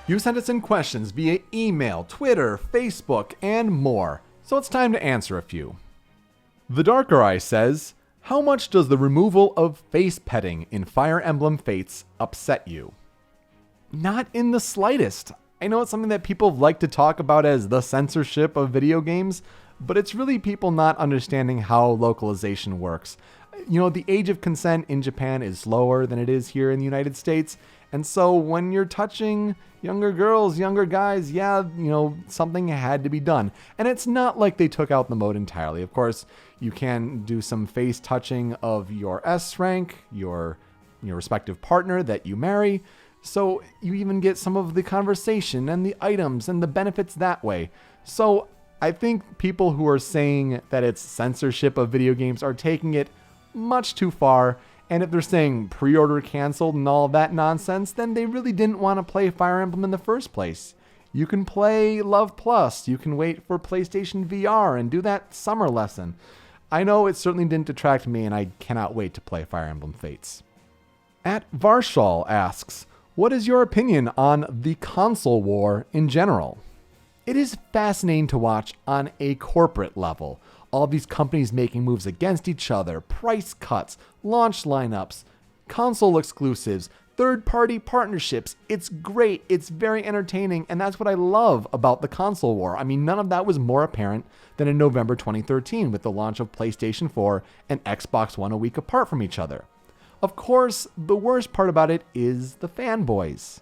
You sent us in questions via email, Twitter, Facebook, and more, so it's time to answer a few. The Darker Eye says, how much does the removal of face petting in Fire Emblem Fates upset you? Not in the slightest. I know it's something that people like to talk about as the censorship of video games, but it's really people not understanding how localization works. You know, the age of consent in Japan is lower than it is here in the United States, and so when you're touching younger girls, younger guys, something had to be done. And it's not like they took out the mode entirely. Of course, you can do some face touching of your S rank, your respective partner that you marry, so you even get some of the conversation and the items and the benefits that way. So I think people who are saying that it's censorship of video games are taking it much too far. And if they're saying pre-order canceled and all that nonsense, then they really didn't want to play Fire Emblem in the first place. You can play Love Plus. You can wait for PlayStation VR and do that summer lesson. I know it certainly didn't detract me, and I cannot wait to play Fire Emblem Fates. At Varshal asks, what is your opinion on the console war in general? It is fascinating to watch on a corporate level. All these companies making moves against each other, price cuts, launch lineups, console exclusives, third-party partnerships. It's great. It's very entertaining, and that's what I love about the console war. I mean, none of that was more apparent than in November 2013 with the launch of PlayStation 4 and Xbox One a week apart from each other. Of course, the worst part about it is the fanboys.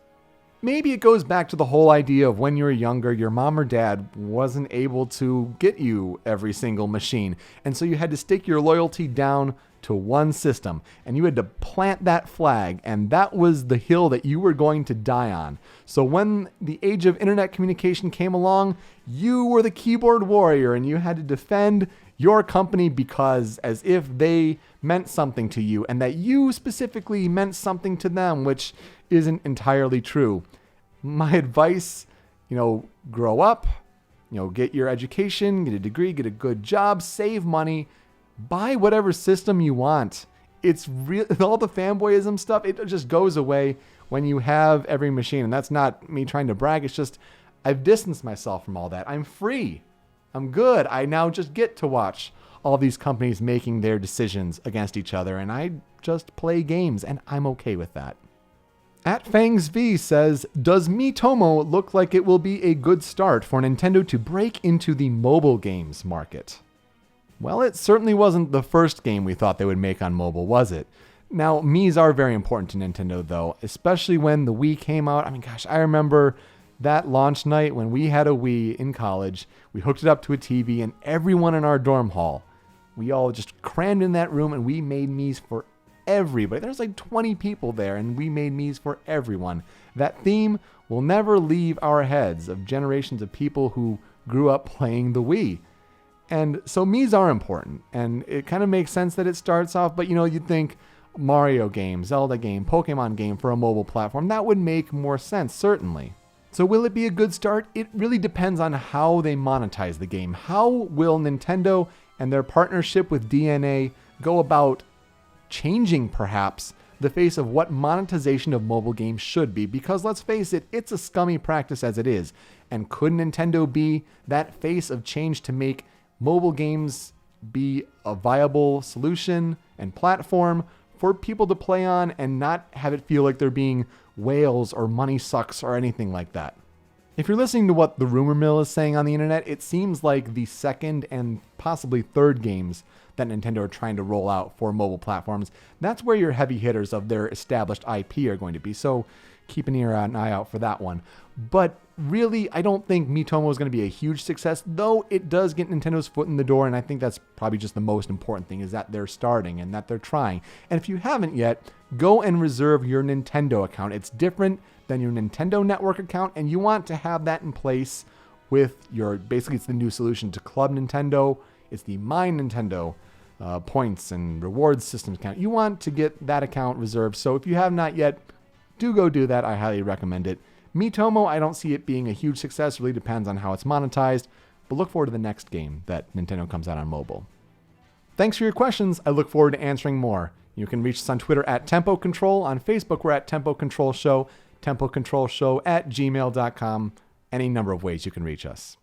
Maybe it goes back to the whole idea of when you were younger, your mom or dad wasn't able to get you every single machine. And so you had to stick your loyalty down to one system. And you had to plant that flag. And that was the hill that you were going to die on. So when the age of internet communication came along, you were the keyboard warrior and you had to defend your company because as if they meant something to you and that you specifically meant something to them, which isn't entirely true. My advice, grow up, get your education, get a degree, get a good job, save money, buy whatever system you want. It's real. All the fanboyism stuff, it just goes away when you have every machine. And that's not me trying to brag. It's just I've distanced myself from all that. I'm free. I'm good. I now just get to watch all these companies making their decisions against each other. And I just play games and I'm okay with that. At FangsV says, does Miitomo look like it will be a good start for Nintendo to break into the mobile games market? Well, it certainly wasn't the first game we thought they would make on mobile, was it? Now, Miis are very important to Nintendo, though, especially when the Wii came out. I mean, gosh, I remember that launch night when we had a Wii in college. We hooked it up to a TV, and everyone in our dorm hall, we all just crammed in that room, and we made Miis for everybody. There's like 20 people there, and we made Miis for everyone. That theme will never leave our heads of generations of people who grew up playing the Wii. And so Miis are important, and it kind of makes sense that it starts off, but you'd think Mario game, Zelda game, Pokemon game for a mobile platform, that would make more sense, certainly. So will it be a good start? It really depends on how they monetize the game. How will Nintendo and their partnership with DNA go about changing, perhaps, the face of what monetization of mobile games should be? Because let's face it, it's a scummy practice as it is. And could Nintendo be that face of change to make mobile games be a viable solution and platform for people to play on and not have it feel like they're being whales or money sucks or anything like that? If you're listening to what the rumor mill is saying on the internet, it seems like the second and possibly third games that Nintendo are trying to roll out for mobile platforms, that's where your heavy hitters of their established IP are going to be. So keep an eye out for that one. But really, I don't think Miitomo is going to be a huge success, though it does get Nintendo's foot in the door, and I think that's probably just the most important thing, is that they're starting and that they're trying. And if you haven't yet, go and reserve your Nintendo account. It's different than your Nintendo Network account, and you want to have that in place with your, basically it's the new solution to Club Nintendo. It's the My Nintendo points and rewards systems account. You want to get that account reserved. So if you have not yet, do go do that. I highly recommend it. Miitomo, I don't see it being a huge success. It really depends on how it's monetized. But look forward to the next game that Nintendo comes out on mobile. Thanks for your questions. I look forward to answering more. You can reach us on Twitter at Tempo Control. On Facebook, we're at Tempo Control Show. tempocontrolshow@gmail.com. Any number of ways you can reach us.